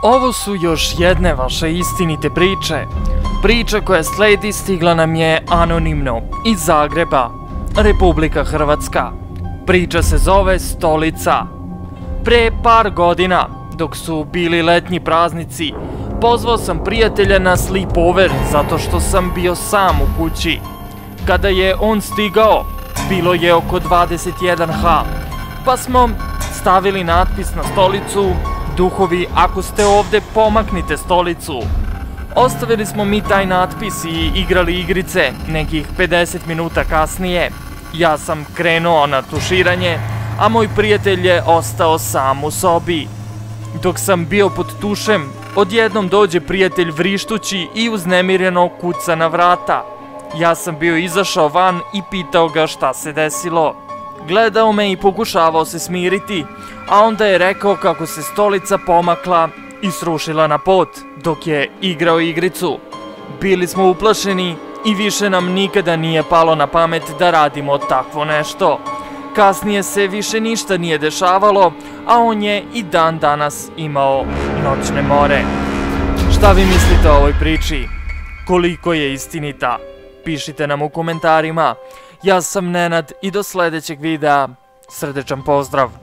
Ovo su još jedne vaše istinite priče. Priča koja sledi stigla nam je anonimno iz Zagreba, Republika Hrvatska. Priča se zove Stolica. Pre par godina, dok su bili letnji praznici, pozvao sam prijatelja na sleepover zato što sam bio sam u kući. Kada je on stigao, bilo je oko 21h, pa smo stavili natpis na stolicu: "Duhovi, ako ste ovde, pomaknite stolicu." Ostavili smo mi taj natpis i igrali igrice. Nekih 50 minuta kasnije ja sam krenuo na tuširanje, a moj prijatelj je ostao sam u sobi. Dok sam bio pod tušem, odjednom dođe prijatelj vrištući i uznemireno kuca na vrata. Ja sam bio izašao van i pitao ga šta se desilo. Gledao me i pokušavao se smiriti, a onda je rekao kako se stolica pomakla i srušila na pod dok je igrao igricu. Bili smo uplašeni i više nam nikada nije palo na pamet da radimo takvo nešto. Kasnije se više ništa nije dešavalo, a on je i dan danas imao noćne more. Šta vi mislite o ovoj priči? Koliko je istinita? Pišite nam u komentarima. Ja sam Nenad i do sledećeg videa. Srdečan pozdrav!